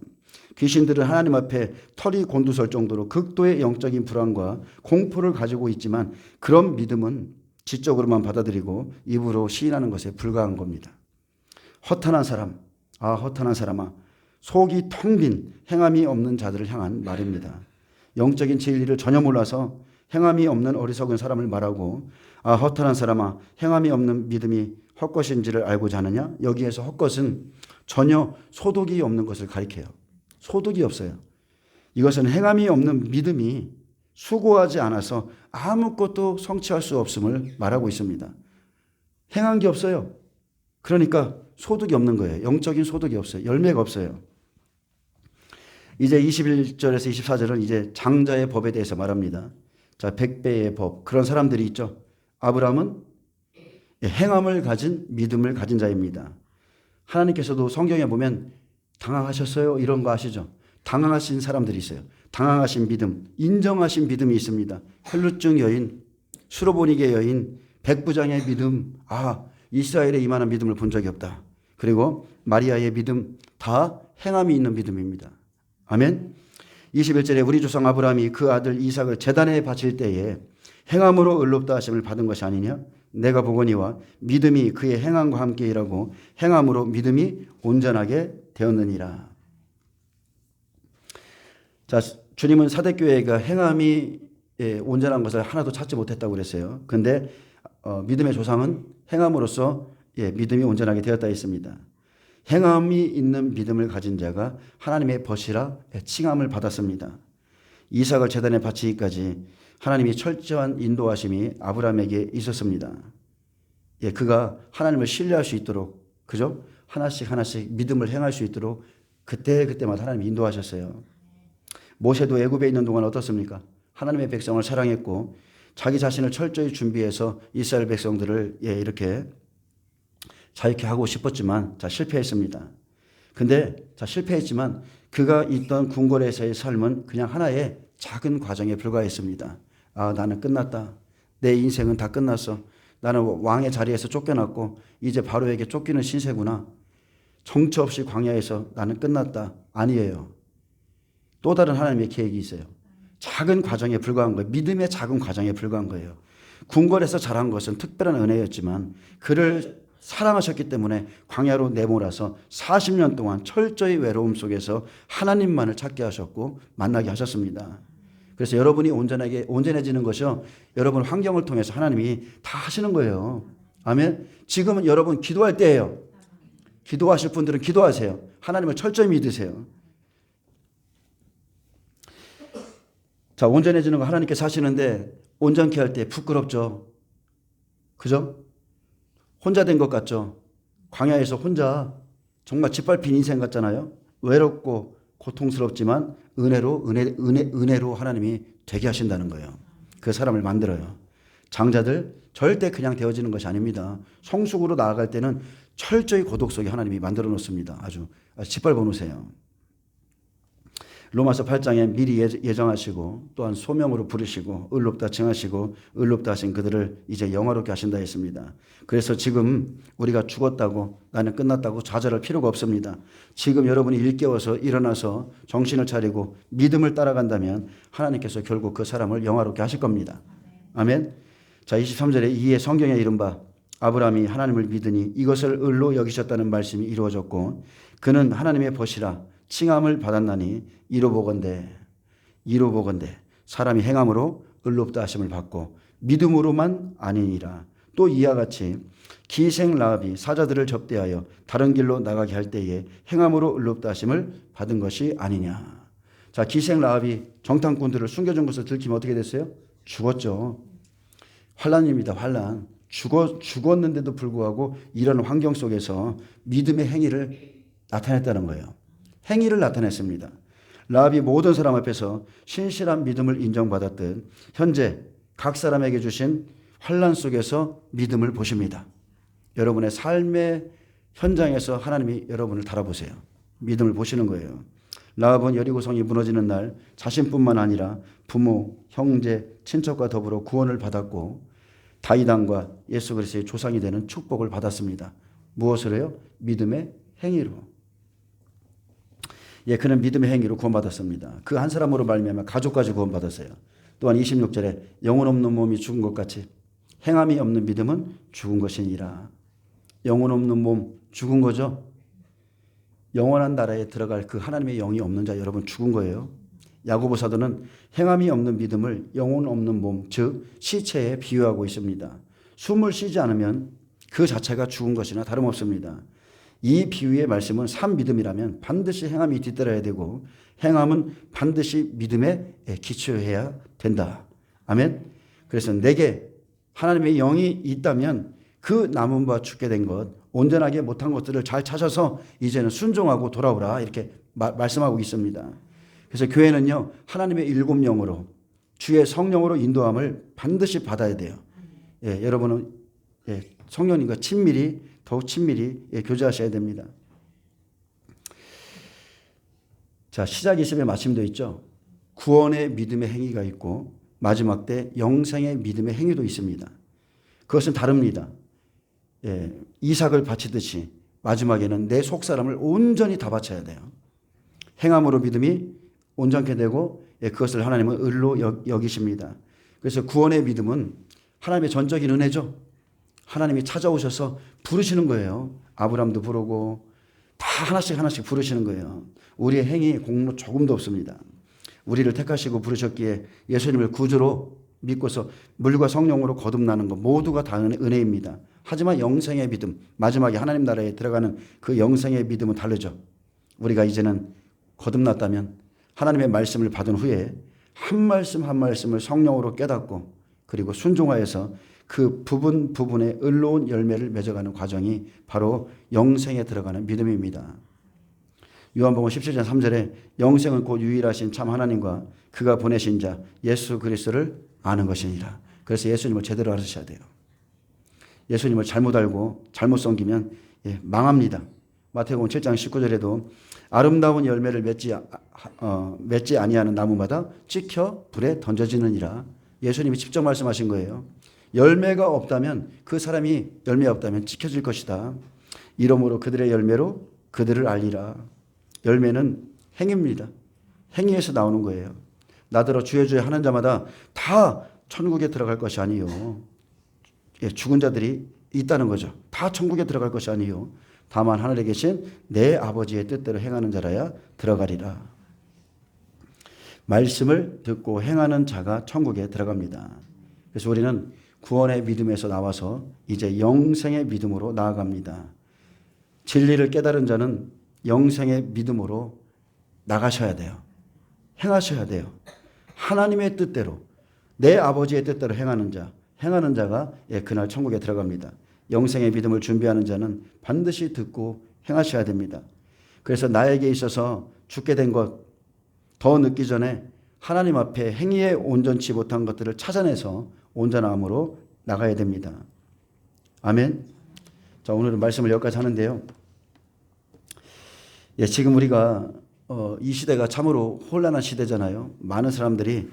귀신들은 하나님 앞에 털이 곤두설 정도로 극도의 영적인 불안과 공포를 가지고 있지만 그런 믿음은 지적으로만 받아들이고 입으로 시인하는 것에 불과한 겁니다. 허탄한 사람, 아 허탄한 사람아, 속이 텅 빈 행함이 없는 자들을 향한 말입니다. 영적인 진리를 전혀 몰라서 행함이 없는 어리석은 사람을 말하고 아 허탄한 사람아 행함이 없는 믿음이 헛것인지를 알고자 하느냐? 여기에서 헛것은 전혀 소득이 없는 것을 가리켜요. 소득이 없어요. 이것은 행함이 없는 믿음이 수고하지 않아서 아무것도 성취할 수 없음을 말하고 있습니다. 행한 게 없어요. 그러니까 소득이 없는 거예요. 영적인 소득이 없어요. 열매가 없어요. 이제 21절에서 24절은 이제 장자의 법에 대해서 말합니다. 자, 100배의 법. 그런 사람들이 있죠. 아브라함은 행함을 가진 믿음을 가진 자입니다. 하나님께서도 성경에 보면 당황하셨어요? 이런 거 아시죠? 당황하신 사람들이 있어요. 당황하신 믿음, 인정하신 믿음이 있습니다. 혈루증 여인, 수로보니게 여인, 백부장의 믿음, 아 이스라엘에 이만한 믿음을 본 적이 없다. 그리고 마리아의 믿음, 다 행함이 있는 믿음입니다. 아멘. 21절에 우리 조상 아브라함이 그 아들 이삭을 제단에 바칠 때에 행함으로 의롭다 하심을 받은 것이 아니냐? 내가 보거니와 믿음이 그의 행함과 함께 일하고 행함으로 믿음이 온전하게 되었느니라. 자, 주님은 사대교회가 행함이 온전한 것을 하나도 찾지 못했다고 그랬어요. 그런데 믿음의 조상은 행함으로써 믿음이 온전하게 되었다 했습니다. 행함이 있는 믿음을 가진 자가 하나님의 벗이라 칭함을 받았습니다. 이삭을 제단에 바치기까지 하나님이 철저한 인도하심이 아브라함에게 있었습니다. 그가 하나님을 신뢰할 수 있도록, 그죠? 하나씩 믿음을 행할 수 있도록 그때마다 하나님이 인도하셨어요. 모세도 애굽에 있는 동안 어떻습니까? 하나님의 백성을 사랑했고 자기 자신을 철저히 준비해서 이스라엘 백성들을 이렇게 자유케 하고 싶었지만 실패했습니다. 근데 실패했지만 그가 있던 궁궐에서의 삶은 그냥 하나의 작은 과정에 불과했습니다. 아, 나는 끝났다. 내 인생은 다 끝났어. 나는 왕의 자리에서 쫓겨났고 이제 바로에게 쫓기는 신세구나. 정처 없이 광야에서 나는 끝났다. 아니에요. 또 다른 하나님의 계획이 있어요. 작은 과정에 불과한 거예요. 믿음의 작은 과정에 불과한 거예요. 궁궐에서 자란 것은 특별한 은혜였지만 그를 사랑하셨기 때문에 광야로 내몰아서 40년 동안 철저히 외로움 속에서 하나님만을 찾게 하셨고 만나게 하셨습니다. 그래서 여러분이 온전해지는 것이요, 여러분 환경을 통해서 하나님이 다 하시는 거예요. 아멘. 지금은 여러분 기도할 때예요. 기도하실 분들은 기도하세요. 하나님을 철저히 믿으세요. 자, 온전해지는 거 하나님께서 하시는데 온전케 할 때 부끄럽죠. 그죠? 혼자 된 것 같죠? 광야에서 혼자 정말 짓밟힌 인생 같잖아요. 외롭고 고통스럽지만 은혜로 하나님이 되게 하신다는 거예요. 그 사람을 만들어요. 장자들 절대 그냥 되어지는 것이 아닙니다. 성숙으로 나아갈 때는 철저히 고독 속에 하나님이 만들어 놓습니다. 아주 짓밟아 놓으세요. 로마서 8장에 미리 예정하시고 또한 소명으로 부르시고 의롭다 칭하시고 의롭다 하신 그들을 이제 영화롭게 하신다 했습니다. 그래서 지금 우리가 죽었다고 나는 끝났다고 좌절할 필요가 없습니다. 지금 여러분이 일깨워서 일어나서 정신을 차리고 믿음을 따라간다면 하나님께서 결국 그 사람을 영화롭게 하실 겁니다. 아멘. 자, 23절에 이에 성경에 이른바 아브라함이 하나님을 믿으니 이것을 의로 여기셨다는 말씀이 이루어졌고 그는 하나님의 벗이라 칭함을 받았나니 이로보건대 사람이 행함으로 의롭다 하심을 받고 믿음으로만 아니니라. 또 이와 같이 기생 라합이 사자들을 접대하여 다른 길로 나가게 할 때에 행함으로 의롭다 하심을 받은 것이 아니냐. 자, 기생 라합이 정탐꾼들을 숨겨준 것을 들키면 어떻게 됐어요? 죽었죠. 환난입니다. 환난. 죽었는데도 불구하고 이런 환경 속에서 믿음의 행위를 나타냈다는 거예요. 행위를 나타냈습니다. 라합이 모든 사람 앞에서 신실한 믿음을 인정받았듯 현재 각 사람에게 주신 환난 속에서 믿음을 보십니다. 여러분의 삶의 현장에서 하나님이 여러분을 달아보세요. 믿음을 보시는 거예요. 라합은 여리고성이 무너지는 날 자신뿐만 아니라 부모, 형제, 친척과 더불어 구원을 받았고 다윗 왕과 예수 그리스도의 조상이 되는 축복을 받았습니다. 무엇을 해요? 믿음의 행위로. 그는 믿음의 행위로 구원받았습니다. 그 한 사람으로 말미암아 가족까지 구원받았어요. 또한 26절에 영혼 없는 몸이 죽은 것 같이 행함이 없는 믿음은 죽은 것이니라. 영혼 없는 몸 죽은 거죠. 영원한 나라에 들어갈 그 하나님의 영이 없는 자 여러분 죽은 거예요. 야고보 사도는 행함이 없는 믿음을 영혼 없는 몸 즉 시체에 비유하고 있습니다. 숨을 쉬지 않으면 그 자체가 죽은 것이나 다름없습니다. 이 비유의 말씀은 산 믿음이라면 반드시 행함이 뒤따라야 되고 행함은 반드시 믿음에 기초해야 된다. 아멘. 그래서 내게 하나님의 영이 있다면 그 남은 바 죽게 된 것, 온전하게 못한 것들을 잘 찾아서 이제는 순종하고 돌아오라 이렇게 말씀하고 있습니다. 그래서 교회는요 하나님의 일곱 영으로 주의 성령으로 인도함을 반드시 받아야 돼요. 여러분은 성령님과 더욱 친밀히 교제하셔야 됩니다. 자, 시작 20의 마침도 있죠. 구원의 믿음의 행위가 있고 마지막 때 영생의 믿음의 행위도 있습니다. 그것은 다릅니다. 이삭을 바치듯이 마지막에는 내 속사람을 온전히 다 바쳐야 돼요. 행함으로 믿음이 온전케 되고 그것을 하나님은 의로 여기십니다. 그래서 구원의 믿음은 하나님의 전적인 은혜죠. 하나님이 찾아오셔서 부르시는 거예요. 아브라함도 부르고 다 하나씩 부르시는 거예요. 우리의 행위 공로 조금도 없습니다. 우리를 택하시고 부르셨기에 예수님을 구주로 믿고서 물과 성령으로 거듭나는 것 모두가 다 은혜입니다. 하지만 영생의 믿음, 마지막에 하나님 나라에 들어가는 그 영생의 믿음은 다르죠. 우리가 이제는 거듭났다면 하나님의 말씀을 받은 후에 한 말씀 한 말씀을 성령으로 깨닫고 그리고 순종하여서 그 부분의 의로운 열매를 맺어가는 과정이 바로 영생에 들어가는 믿음입니다. 요한복음 17장 3절에 영생은 곧 유일하신 참 하나님과 그가 보내신 자 예수 그리스도를 아는 것이니라. 그래서 예수님을 제대로 알으셔야 돼요. 예수님을 잘못 알고 잘못 섬기면 망합니다. 마태복음 7장 19절에도 아름다운 열매를 맺지 아니하는 나무마다 찍혀 불에 던져지느니라. 예수님이 직접 말씀하신 거예요. 열매가 없다면 그 사람이 열매 없다면 찍혀질 것이다. 이러므로 그들의 열매로 그들을 알리라. 열매는 행위입니다. 행위에서 나오는 거예요. 나더러 주여 주여 하는 자마다 다 천국에 들어갈 것이 아니요. 죽은 자들이 있다는 거죠. 다 천국에 들어갈 것이 아니요. 다만 하늘에 계신 내 아버지의 뜻대로 행하는 자라야 들어가리라. 말씀을 듣고 행하는 자가 천국에 들어갑니다. 그래서 우리는 구원의 믿음에서 나와서 이제 영생의 믿음으로 나아갑니다. 진리를 깨달은 자는 영생의 믿음으로 나가셔야 돼요. 행하셔야 돼요. 하나님의 뜻대로 내 아버지의 뜻대로 행하는 자가 그날 천국에 들어갑니다. 영생의 믿음을 준비하는 자는 반드시 듣고 행하셔야 됩니다. 그래서 나에게 있어서 죽게 된 것 더 늦기 전에 하나님 앞에 행위에 온전치 못한 것들을 찾아내서 온전함으로 나가야 됩니다. 아멘. 자, 오늘은 말씀을 여기까지 하는데요. 지금 우리가 이 시대가 참으로 혼란한 시대잖아요. 많은 사람들이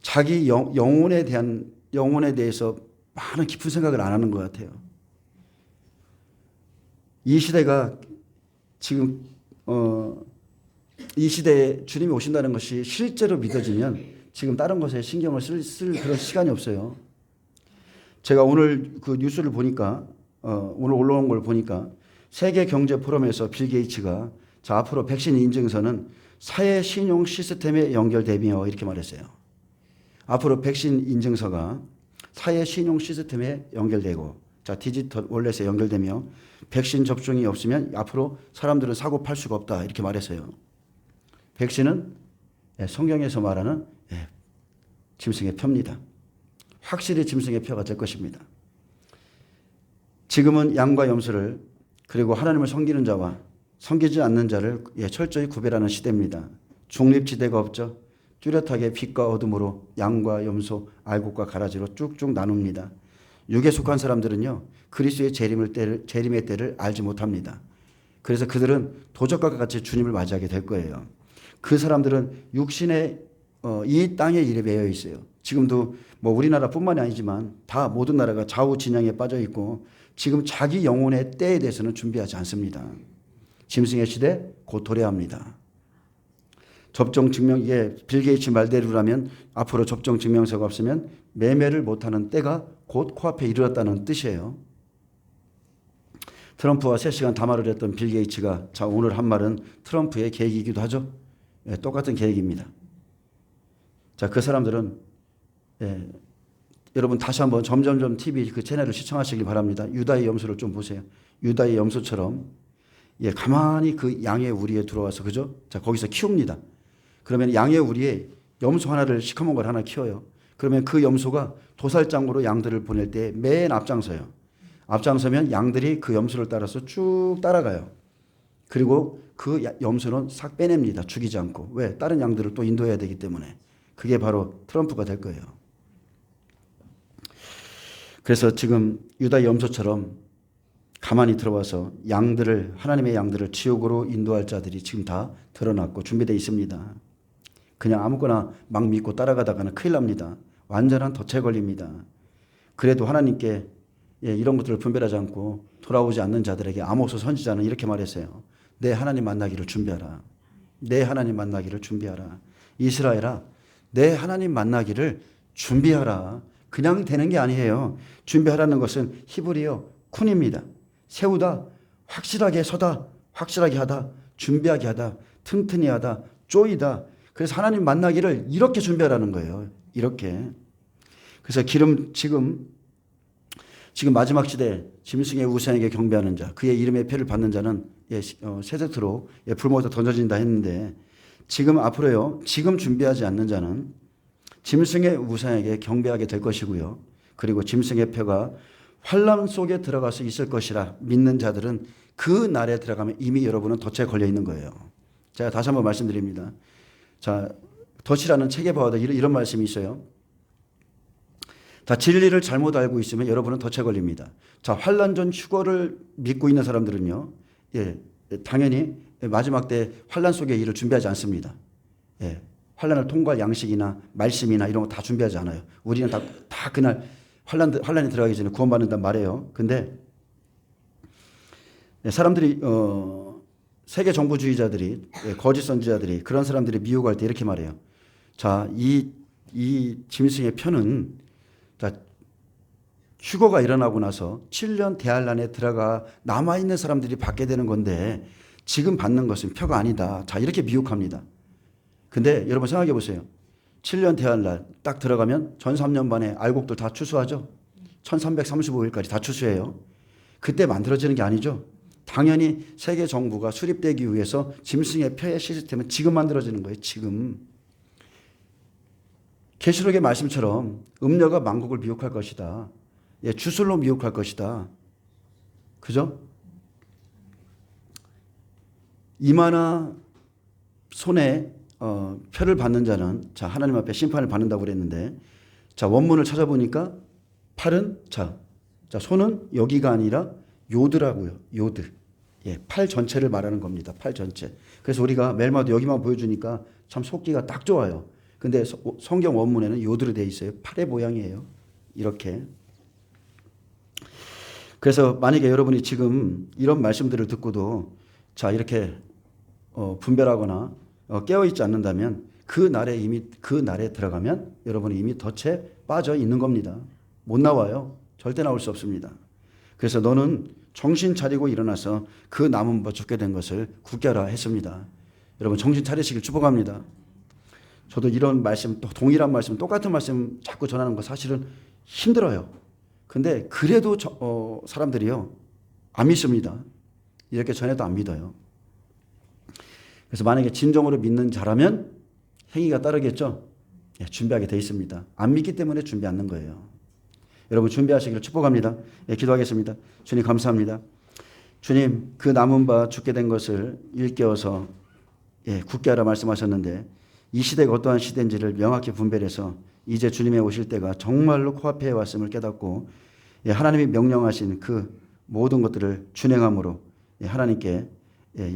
자기 영혼에 대해서 많은 깊은 생각을 안 하는 것 같아요. 이 시대가 지금 이 시대에 주님이 오신다는 것이 실제로 믿어지면 지금 다른 것에 신경을 쓸 그런 시간이 없어요. 제가 오늘 그 뉴스를 보니까 오늘 올라온 걸 보니까 세계 경제 포럼에서 빌 게이츠가 자, 앞으로 백신 인증서는 사회 신용 시스템에 연결되며 이렇게 말했어요. 앞으로 백신 인증서가 사회 신용 시스템에 연결되고 자, 디지털 월렛에 연결되며 백신 접종이 없으면 앞으로 사람들은 사고 팔 수가 없다 이렇게 말했어요. 백신은 성경에서 말하는 짐승의 표입니다. 확실히 짐승의 표가 될 것입니다. 지금은 양과 염소를 그리고 하나님을 섬기는 자와 섬기지 않는 자를 철저히 구별하는 시대입니다. 중립지대가 없죠. 뚜렷하게 빛과 어둠으로 양과 염소, 알곡과 가라지로 쭉쭉 나눕니다. 육에 속한 사람들은요, 그리스도의 재림의 때를 알지 못합니다. 그래서 그들은 도적과 같이 주님을 맞이하게 될 거예요. 그 사람들은 육신의 이 땅의 일에 매여 있어요. 지금도 뭐 우리나라뿐만이 아니지만 다 모든 나라가 좌우 진영에 빠져 있고 지금 자기 영혼의 때에 대해서는 준비하지 않습니다. 짐승의 시대 곧 도래합니다. 접종 증명, 이게 빌 게이츠 말대로라면 앞으로 접종 증명서가 없으면 매매를 못하는 때가 곧 코앞에 이르렀다는 뜻이에요. 트럼프와 3시간 담화를 했던 빌 게이츠가 자, 오늘 한 말은 트럼프의 계획이기도 하죠. 똑같은 계획입니다. 자, 그 사람들은 여러분 다시 한번 점점점 TV 그 채널을 시청하시길 바랍니다. 유다의 염소를 좀 보세요. 유다의 염소처럼 가만히 그 양의 우리에 들어와서 그죠? 자, 거기서 키웁니다. 그러면 양의 우리에 염소 하나를 시커먼 걸 하나 키워요. 그러면 그 염소가 도살장으로 양들을 보낼 때 맨 앞장서요. 앞장서면 양들이 그 염소를 따라서 쭉 따라가요. 그리고 그 염소는 싹 빼냅니다. 죽이지 않고. 왜? 다른 양들을 또 인도해야 되기 때문에. 그게 바로 트럼프가 될 거예요. 그래서 지금 유다의 염소처럼 가만히 들어와서 양들을, 하나님의 양들을 지옥으로 인도할 자들이 지금 다 드러났고 준비되어 있습니다. 그냥 아무거나 막 믿고 따라가다가는 큰일 납니다. 완전한 덫에 걸립니다. 그래도 하나님께 이런 것들을 분별하지 않고 돌아오지 않는 자들에게 아모스 선지자는 이렇게 말했어요. 내 하나님 만나기를 준비하라. 내 하나님 만나기를 준비하라. 이스라엘아, 내 하나님 만나기를 준비하라. 그냥 되는 게 아니에요. 준비하라는 것은 히브리어 쿤입니다. 세우다, 확실하게 서다, 확실하게 하다, 준비하게 하다, 튼튼히 하다, 쪼이다. 그래서 하나님 만나기를 이렇게 준비하라는 거예요. 이렇게. 그래서 지금 마지막 시대 짐승의 우상에게 경배하는 자, 그의 이름의 표를 받는 자는 세세토록 불못에 던져진다 했는데 지금 앞으로요. 지금 준비하지 않는 자는 짐승의 우상에게 경배하게 될 것이고요. 그리고 짐승의 표가 환란 속에 들어가서 있을 것이라 믿는 자들은 그 날에 들어가면 이미 여러분은 덫에 걸려 있는 거예요. 제가 다시 한번 말씀드립니다. 자, 덫이라는 책에 봐도 이런 말씀이 있어요. 자, 진리를 잘못 알고 있으면 여러분은 덫에 걸립니다. 자, 환란 전 휴거를 믿고 있는 사람들은요. 당연히 마지막 때 환란 속의 일을 준비하지 않습니다. 환란을 통과할 양식이나 말씀이나 이런 거 다 준비하지 않아요. 우리는 다 그날 환란이 들어가기 전에 구원받는단 말이에요. 근데 사람들이 세계 정부주의자들이 거짓 선지자들이 그런 사람들이 미혹할 때 이렇게 말해요. 자, 이 짐승의 표는 자, 휴거가 일어나고 나서 7년 대환란에 들어가 남아있는 사람들이 받게 되는 건데 지금 받는 것은 표가 아니다. 자, 이렇게 미혹합니다. 근데 여러분 생각해 보세요. 7년 대환란 딱 들어가면 전 3년 반에 알곡들 다 추수하죠. 1335일까지 다 추수해요. 그때 만들어지는 게 아니죠. 당연히 세계 정부가 수립되기 위해서 짐승의 표의 시스템은 지금 만들어지는 거예요. 지금. 계시록의 말씀처럼 음녀가 만국을 미혹할 것이다. 주술로 미혹할 것이다. 그죠? 이마나 손에 표를 받는 자는 자, 하나님 앞에 심판을 받는다고 그랬는데 자, 원문을 찾아보니까 팔은 자, 손은 여기가 아니라 요드라고요. 요드. 팔 전체를 말하는 겁니다. 팔 전체. 그래서 우리가 매일마다 여기만 보여주니까 참 속기가 딱 좋아요. 근데 성경 원문에는 요드로 되어 있어요. 팔의 모양이에요. 이렇게. 그래서 만약에 여러분이 지금 이런 말씀들을 듣고도 자, 이렇게 분별하거나 깨어있지 않는다면 그 날에 들어가면 여러분이 이미 덫에 빠져 있는 겁니다. 못 나와요. 절대 나올 수 없습니다. 그래서 너는 정신 차리고 일어나서 그 남은 바 죽게 된 것을 굳게 하라 했습니다. 여러분 정신 차리시길 축복합니다. 저도 이런 말씀, 또 동일한 말씀, 똑같은 말씀 자꾸 전하는 거 사실은 힘들어요. 근데 그래도 사람들이요 안 믿습니다. 이렇게 전해도 안 믿어요. 그래서 만약에 진정으로 믿는 자라면 행위가 따르겠죠. 예, 준비하게 돼 있습니다. 안 믿기 때문에 준비 않는 거예요. 여러분 준비하시기를 축복합니다. 예, 기도하겠습니다. 주님 감사합니다. 주님 그 남은 바 죽게 된 것을 일깨워서 굳게 하라 말씀하셨는데 이 시대가 어떠한 시대인지를 명확히 분별해서 이제 주님의 오실 때가 정말로 코앞에 왔음을 깨닫고 하나님이 명령하신 그 모든 것들을 준행함으로 하나님께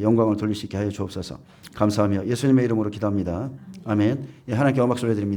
영광을 돌릴 수 있게 하여 주옵소서. 감사하며 예수님의 이름으로 기도합니다. 아멘. 하나님께 영광 올려드립니다.